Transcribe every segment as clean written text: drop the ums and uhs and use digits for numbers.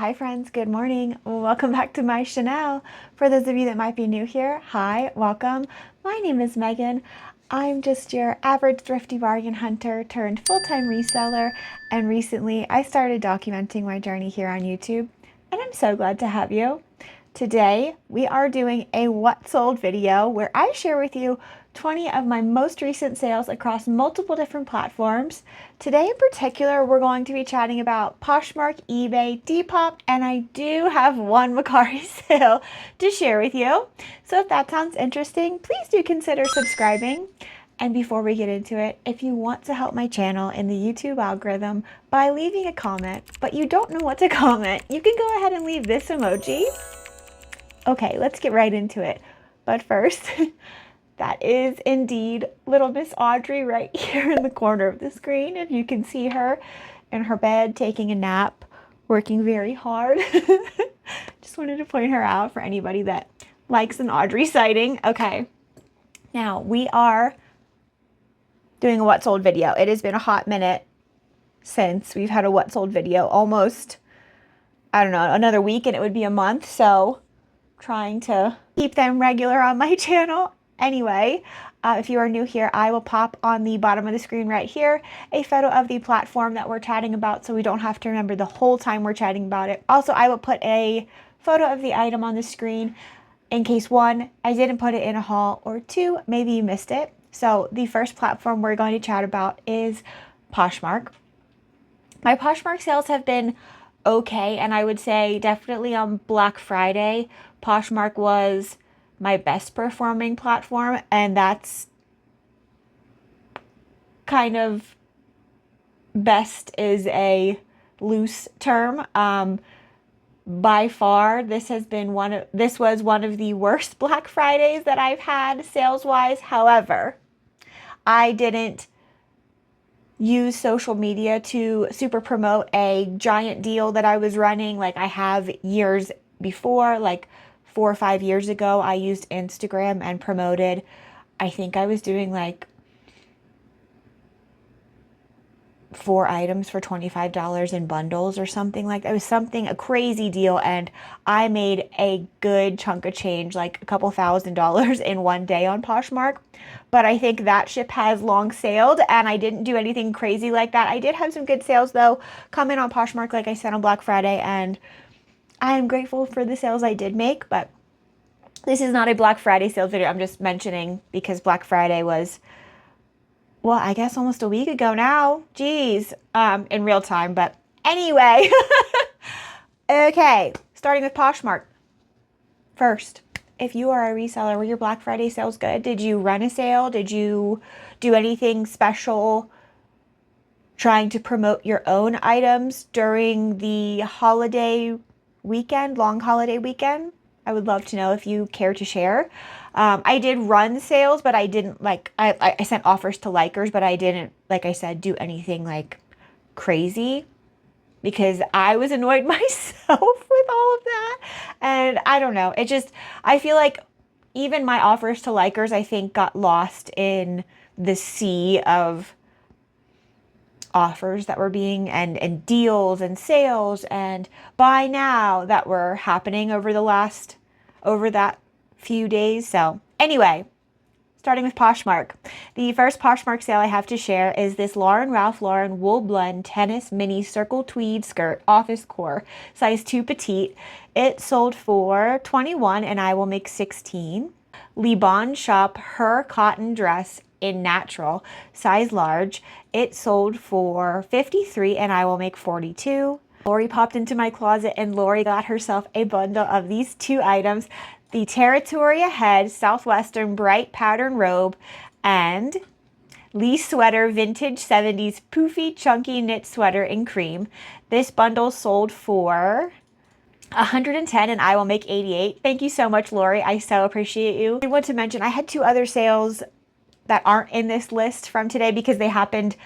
Hi friends, good morning. Welcome back to my channel. For those of you that might be new here, hi, welcome. My name is Megan. I'm just your average thrifty bargain hunter turned full-time reseller, and recently I started documenting my journey here on YouTube, and I'm so glad to have you. Today we are doing a what sold video where I share with you 20 of my most recent sales across multiple different platforms. Today in particular, we're going to be chatting about Poshmark, eBay, Depop, and I do have one Mercari sale to share with you. So if that sounds interesting, please do consider subscribing. And before we get into it, if you want to help my channel in the YouTube algorithm by leaving a comment, but you don't know what to comment, you can go ahead and leave this emoji. Okay, let's get right into it. But first, that is indeed little Miss Audrey right here in the corner of the screen. If you can see her in her bed taking a nap, working very hard. Just wanted to point her out for anybody that likes an Audrey sighting. Okay, now we are doing a what sold video. It has been a hot minute since we've had a what sold video, almost, I don't know, another week and it would be a month. So trying to keep them regular on my channel. Anyway, if you are new here, I will pop on the bottom of the screen right here a photo of the platform that we're chatting about so we don't have to remember the whole time we're chatting about it. Also, I will put a photo of the item on the screen in case one, I didn't put it in a haul, or two, maybe you missed it. So the first platform we're going to chat about is Poshmark. My Poshmark sales have been okay, and I would say definitely on Black Friday, Poshmark was my best performing platform, and that's kind of, best is a loose term. By far, this was one of the worst Black Fridays that I've had sales wise. However, I didn't use social media to super promote a giant deal that I was running like I have years before. Like 4 or 5 years ago, I used Instagram and promoted, I think I was doing like 4 items for $25 in bundles or something like that. It was something, a crazy deal, and I made a good chunk of change, like a couple $1,000s in one day on Poshmark. But I think that ship has long sailed, and I didn't do anything crazy like that. I did have some good sales though come in on Poshmark, like I said, on Black Friday, and I am grateful for the sales I did make. But this is not a Black Friday sales video. I'm just mentioning because Black Friday was, well, I guess almost a week ago now. Geez, in real time. But anyway, okay, starting with Poshmark. First, if you are a reseller, were your Black Friday sales good? Did you run a sale? Did you do anything special trying to promote your own items during the holiday weekend, long holiday weekend? I would love to know if you care to share. I did run sales, but I didn't I sent offers to likers, but I didn't, like I said, do anything like crazy because I was annoyed myself with all of that. And I don't know. I feel like even my offers to likers, I think, got lost in the sea of offers that were being, and deals and sales and buy now that were happening over that few days. So anyway, starting with Poshmark. The first Poshmark sale I have to share is this Ralph Lauren Wool Blend Tennis Mini Circle Tweed Skirt Office Core, size 2 petite. It sold for $21 and I will make $16. Le Bon Shop Her Cotton Dress in Natural, size large. It sold for $53 and I will make $42. Lori popped into my closet and Lori got herself a bundle of these two items: the Territoria Head Southwestern Bright Pattern Robe and Lee Sweater Vintage 70s Poofy Chunky Knit Sweater in Cream. This bundle sold for $110 and I will make $88. Thank you so much, Lori. I so appreciate you. I want to mention I had 2 other sales that aren't in this list from today because they happened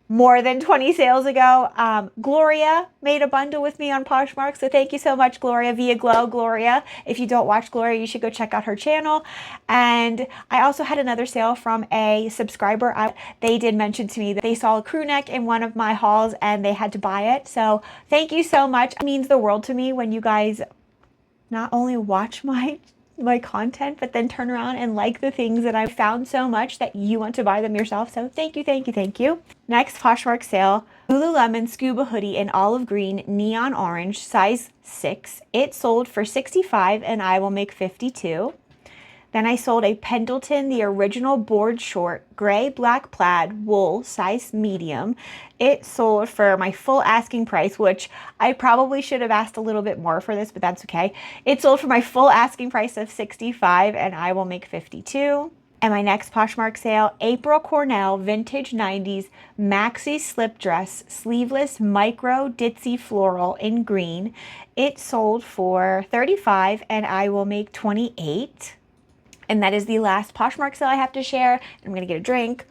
more than 20 sales ago. Gloria made a bundle with me on Poshmark. So thank you so much, Gloria, via Glow Gloria. If you don't watch Gloria, you should go check out her channel. And I also had another sale from a subscriber. They did mention to me that they saw a crew neck in one of my hauls and they had to buy it. So thank you so much. It means the world to me when you guys not only watch my content, but then turn around and like the things that I've found so much that you want to buy them yourself. So thank you, thank you, thank you. Next Poshmark sale, Lululemon scuba hoodie in olive green, neon orange, size 6. It sold for $65 and I will make $52. Then I sold a Pendleton, the original board short, gray black plaid, wool, size medium. It sold for my full asking price, which I probably should have asked a little bit more for this, but that's okay. It sold for my full asking price of $65 and I will make $52. And my next Poshmark sale, April Cornell vintage 90s maxi slip dress, sleeveless micro ditzy floral in green. It sold for $35 and I will make $28. And that is the last Poshmark sale I have to share. I'm gonna get a drink.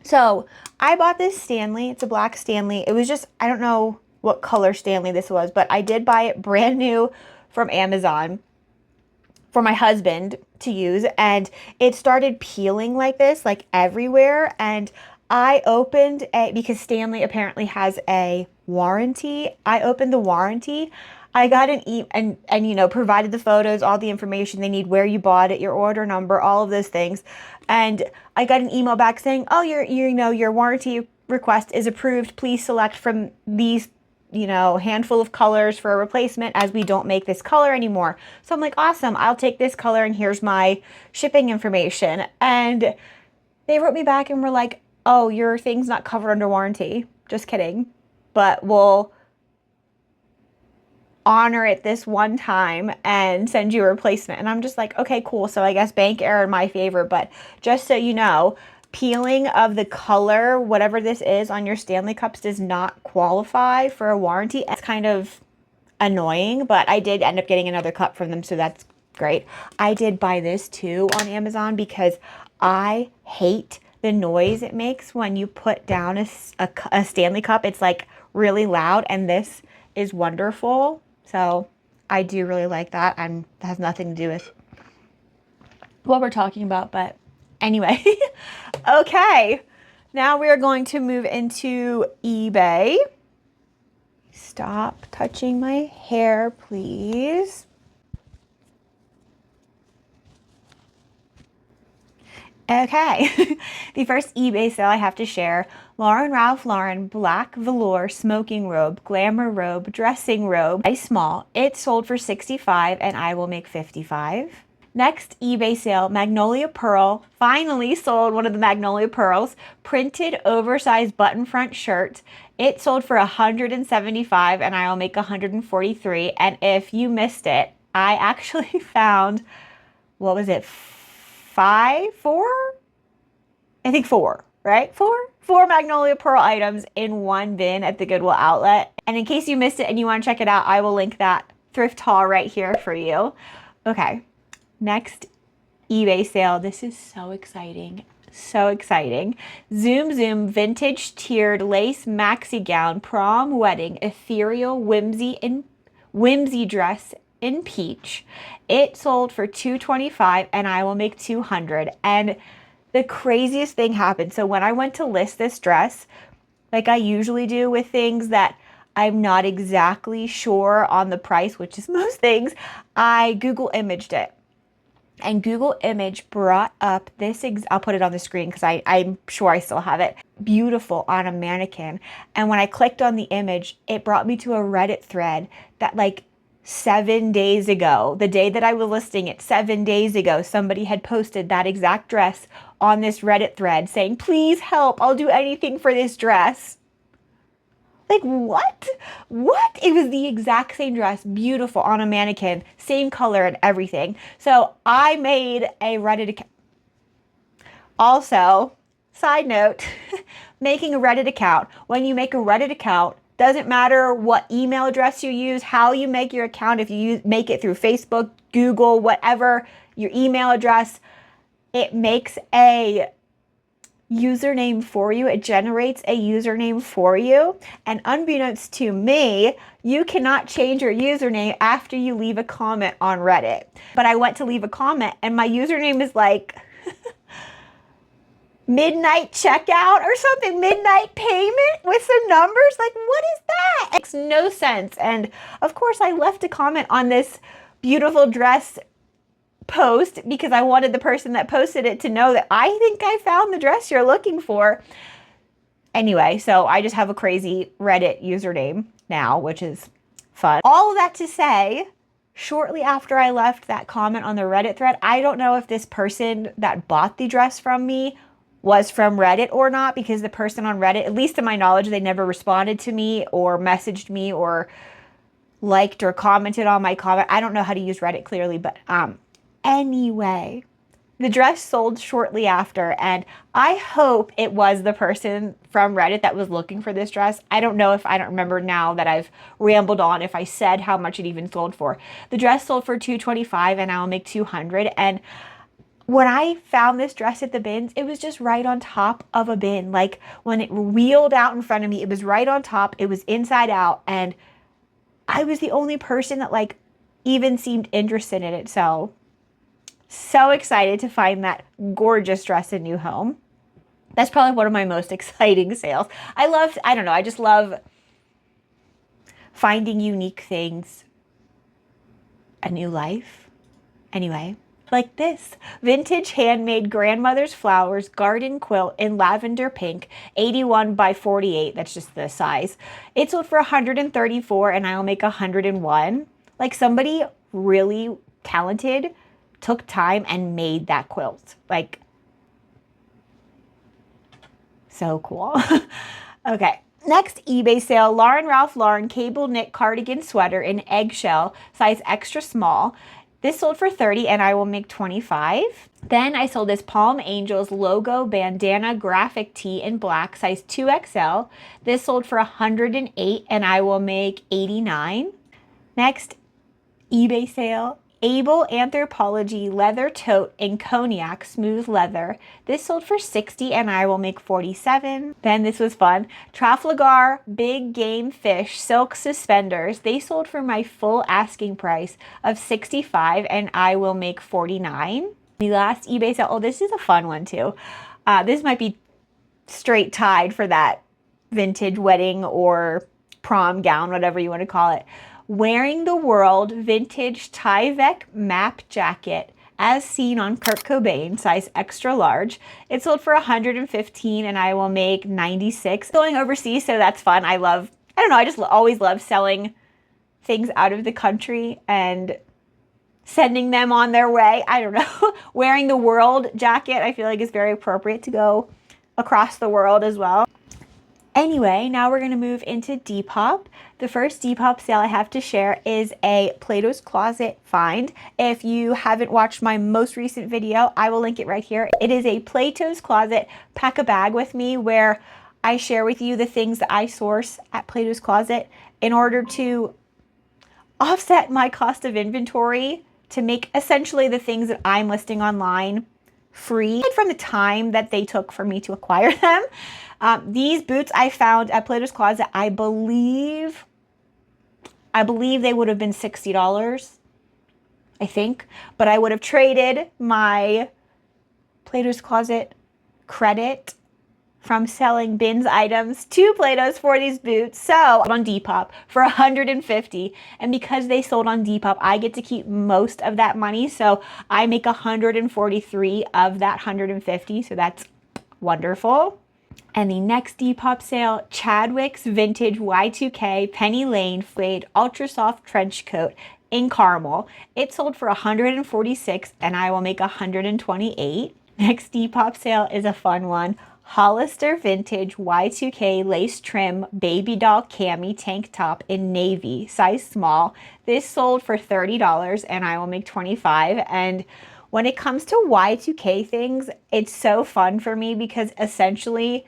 So I bought this Stanley. It's a black Stanley. It was just, I don't know what color Stanley this was, but I did buy it brand new from Amazon for my husband to use. And it started peeling like this, like everywhere. And I opened because Stanley apparently has a warranty. I opened the warranty. I got an and you know, provided the photos, all the information they need, where you bought it, your order number, all of those things. And I got an email back saying, oh, your warranty request is approved. Please select from these, handful of colors for a replacement, as we don't make this color anymore. So I'm like, awesome, I'll take this color and here's my shipping information. And they wrote me back and were like, oh, your thing's not covered under warranty. Just kidding. But we'll honor it this one time and send you a replacement. And I'm just like, okay, cool. So I guess bank error in my favor. But just so you know, peeling of the color, whatever this is on your Stanley cups, does not qualify for a warranty. It's kind of annoying, but I did end up getting another cup from them, so that's great. I did buy this too on Amazon because I hate the noise it makes when you put down a Stanley cup. It's like really loud, and this is wonderful. So I do really like that, and that has nothing to do with what we're talking about, but anyway. Okay, now we are going to move into eBay. Stop touching my hair, please. Okay, the first eBay sale I have to share, Ralph Lauren black velour smoking robe, glamour robe, dressing robe, size small. It sold for $65 and I will make $55. Next eBay sale, Magnolia Pearl, finally sold one of the Magnolia Pearls, printed oversized button front shirt. It sold for $175 and I will make $143. And if you missed it, I actually found, what was it? Four, right? Four Magnolia Pearl items in one bin at the Goodwill outlet. And in case you missed it and you want to check it out, I will link that thrift haul right here for you. Okay, next eBay sale. This is so exciting. So exciting. Zoom vintage tiered lace maxi gown, prom wedding, ethereal whimsy dress in peach. It sold for $225 and I will make $200. And the craziest thing happened. So when I went to list this dress, like I usually do with things that I'm not exactly sure on the price, which is most things, I Google imaged it. And Google image brought up this, I'll put it on the screen because I'm sure I still have it, beautiful on a mannequin. And when I clicked on the image, it brought me to a Reddit thread that like 7 days ago, the day that I was listing it, 7 days ago, somebody had posted that exact dress on this Reddit thread saying, please help, I'll do anything for this dress. Like, what? What? It was the exact same dress, beautiful on a mannequin, same color and everything. So I made a Reddit account. Also, side note, making a Reddit account. When you make a Reddit account, doesn't matter what email address you use, how you make your account, if you make it through Facebook, Google, whatever, your email address, it makes a username for you. It generates a username for you. And unbeknownst to me, you cannot change your username after you leave a comment on Reddit. But I went to leave a comment and my username is like midnight checkout or something, midnight payment with some numbers. Like, what is that? It makes no sense. And of course, I left a comment on this beautiful dress post because I wanted the person that posted it to know that I think I found the dress you're looking for. Anyway, so I just have a crazy Reddit username now, which is fun. All of that to say, shortly after I left that comment on the Reddit thread, I don't know if this person that bought the dress from me was from Reddit or not, because the person on Reddit, at least to my knowledge, they never responded to me or messaged me or liked or commented on my comment. I don't know how to use Reddit clearly, but anyway, the dress sold shortly after, and I hope it was the person from Reddit that was looking for this dress. I don't know, if I don't remember now that I've rambled on, if I said how much it even sold for. The dress sold for $225 and I'll make $200. And when I found this dress at the bins, it was just right on top of a bin. Like when it wheeled out in front of me, it was right on top. It was inside out. And I was the only person that like even seemed interested in it. So excited to find that gorgeous dress in new home. That's probably one of my most exciting sales. I just love finding unique things, a new life. Anyway. Like this vintage handmade grandmother's flowers garden quilt in lavender pink, 81 by 48. That's just the size. It sold for $134 and I'll make $101. Like somebody really talented took time and made that quilt. Like, so cool. Okay. Next eBay sale, Lauren Ralph Lauren cable knit cardigan sweater in eggshell, size extra small. This sold for $30 and I will make $25. Then I sold this Palm Angels logo bandana graphic tee in black, size 2XL. This sold for $108 and I will make $89. Next eBay sale, Able Anthropology leather tote in cognac smooth leather. This sold for $60 and I will make $47. Then this was fun. Trafalgar big game fish silk suspenders. They sold for my full asking price of $65 and I will make $49. The last eBay sale, oh, this is a fun one too. This might be straight tied for that vintage wedding or prom gown, whatever you want to call it. Wearing the World vintage Tyvek map jacket as seen on Kurt Cobain, size extra large. It sold for $115 and I will make $96. Going overseas, so that's fun. I just always love selling things out of the country and sending them on their way. I don't know. Wearing the World jacket, I feel like is very appropriate to go across the world as well. Anyway, now we're going to move into Depop. The first Depop sale I have to share is a Plato's Closet find. If you haven't watched my most recent video, I will link it right here. It is a Plato's Closet pack a bag with me where I share with you the things that I source at Plato's Closet in order to offset my cost of inventory to make essentially the things that I'm listing online free from the time that they took for me to acquire them. These boots I found at Plato's Closet, I believe they would have been $60, I think, but I would have traded my Plato's Closet credit from selling bins items to Plato's for these boots. So on Depop for $150. And because they sold on Depop, I get to keep most of that money. So I make $143 of that $150. So that's wonderful. And the next Depop sale, Chadwick's vintage Y2K Penny Lane Fade Ultra Soft Trench Coat in caramel. It sold for $146 and I will make $128. Next Depop sale is a fun one. Hollister Vintage Y2K Lace Trim Baby Doll Cami Tank Top in navy, size small. This sold for $30 and I will make $25. And when it comes to Y2K things, it's so fun for me because essentially,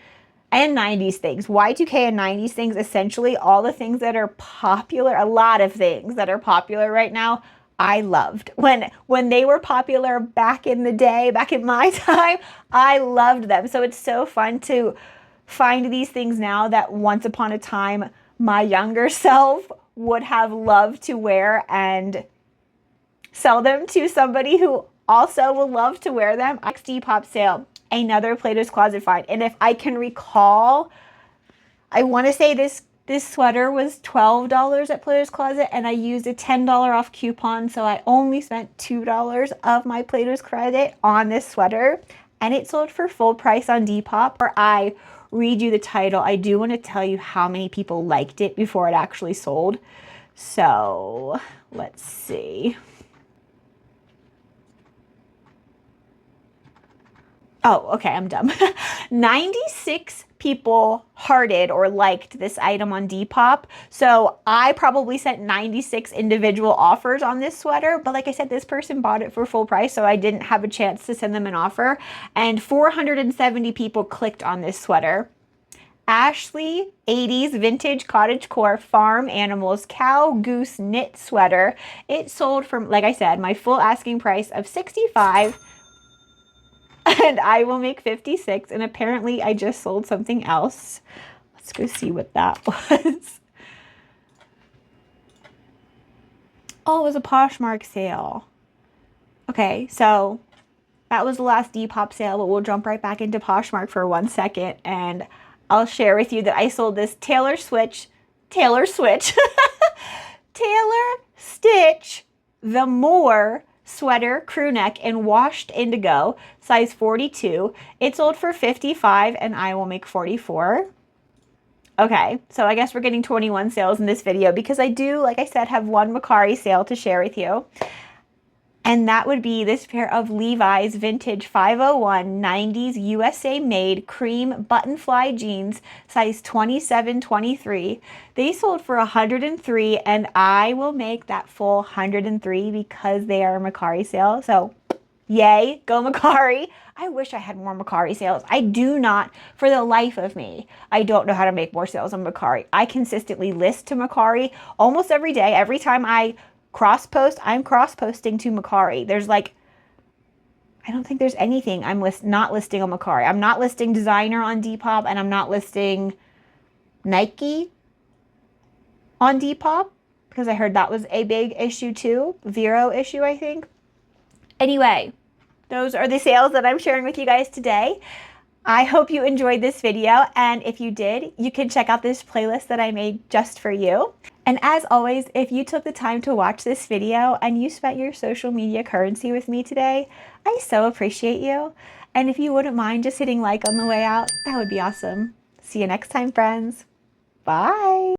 and 90s things, Y2K and 90s things, essentially all the things that are popular, a lot of things that are popular right now, I loved. When they were popular back in the day, back in my time, I loved them. So it's so fun to find these things now that once upon a time my younger self would have loved to wear and sell them to somebody who also will love to wear them. Next Depop sale, another Plato's Closet find. And if I can recall, I want to say this sweater was $12 at Plato's Closet, and I used a $10 off coupon, so I only spent $2 of my Plato's credit on this sweater, and it sold for full price on Depop. Or I read you the title, I do want to tell you how many people liked it before it actually sold. So let's see. Oh, okay, I'm dumb. 96 people hearted or liked this item on Depop. So I probably sent 96 individual offers on this sweater. But like I said, this person bought it for full price, so I didn't have a chance to send them an offer. And 470 people clicked on this sweater. Ashley 80s vintage cottagecore farm animals cow goose knit sweater. It sold for, like I said, my full asking price of $65. And I will make 56. And apparently I just sold something else. Let's go see what that was. Oh, it was a Poshmark sale. Okay, so that was the last Depop sale, but we'll jump right back into Poshmark for 1 second. And I'll share with you that I sold this Tailor Stitch, the More sweater crew neck in washed indigo, size 42. It sold for $55 and I will make $44. Okay, so I guess we're getting 21 sales in this video because I do, like I said, have one Mercari sale to share with you. And that would be this pair of Levi's vintage 501 90s USA made cream button fly jeans, size 27-23. They sold for $103 and I will make that full $103 because they are a Mercari sale. So yay, go Mercari. I wish I had more Mercari sales. I do not, for the life of me, I don't know how to make more sales on Mercari. I consistently list to Mercari almost every day. Every time I cross-post, I'm cross-posting to Mercari. There's like, I don't think there's anything I'm not listing on Mercari. I'm not listing designer on Depop, and I'm not listing Nike on Depop because I heard that was a big issue too. Vero issue, I think. Anyway, those are the sales that I'm sharing with you guys today. I hope you enjoyed this video, and if you did, you can check out this playlist that I made just for you. And as always, if you took the time to watch this video and you spent your social media currency with me today, I so appreciate you. And if you wouldn't mind just hitting like on the way out, that would be awesome. See you next time, friends. Bye.